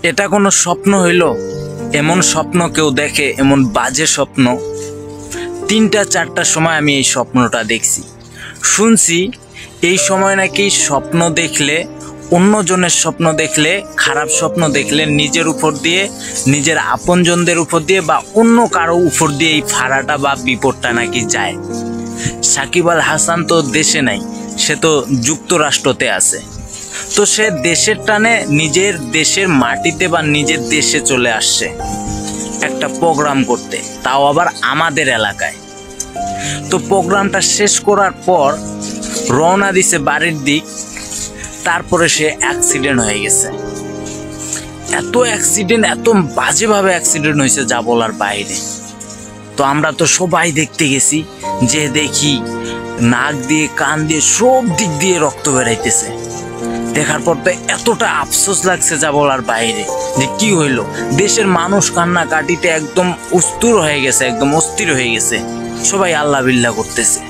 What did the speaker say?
এটা কোনো স্বপ্ন হইল? এমন স্বপ্ন কেউ দেখে? এমন বাজে স্বপ্ন। 3টা 4টার সময় আমি এই স্বপ্নটা দেখছি। শুনছি এই সময় নাকি স্বপ্ন দেখলে, অন্যজনের স্বপ্ন দেখলে, খারাপ স্বপ্ন দেখলে নিজের উপর দিয়ে, নিজের আপনজনদের উপর দিয়ে বা অন্য কারো উপর দিয়ে এই ফাড়াটা বা বিপদটা নাকি যায়। সাকিব আল হাসান তো দেশে নাই, সে তো যুক্তরাষ্ট্রতে আছে। তো সে দেশের টানে নিজের দেশের মাটিতে বা নিজের দেশে চলে আসছে একটা প্রোগ্রাম করতে, তাও আবার আমাদের এলাকায়। তো প্রোগ্রামটা শেষ করার পর রওনা দিছে বাড়ির দিক, তারপরে সে অ্যাক্সিডেন্ট হয়ে গেছে। এত অ্যাক্সিডেন্ট, এত বাজেভাবে অ্যাক্সিডেন্ট হয়েছে যা বলার বাইরে। তো আমরা তো সবাই দেখতে গেছি, যে দেখি নাক দিয়ে কান দিয়ে সব দিক দিয়ে রক্ত বেরাইতেছে। দেখার পর তো এতটা আফসোস লাগছে যা বলার বাইরে, যে কি হইলো। দেশের মানুষ কান্না কাটিতে একদম অস্থির হয়ে গেছে, একদম অস্থির হয়ে গেছে। সবাই আল্লাহ বিল্লাহ করতেছে।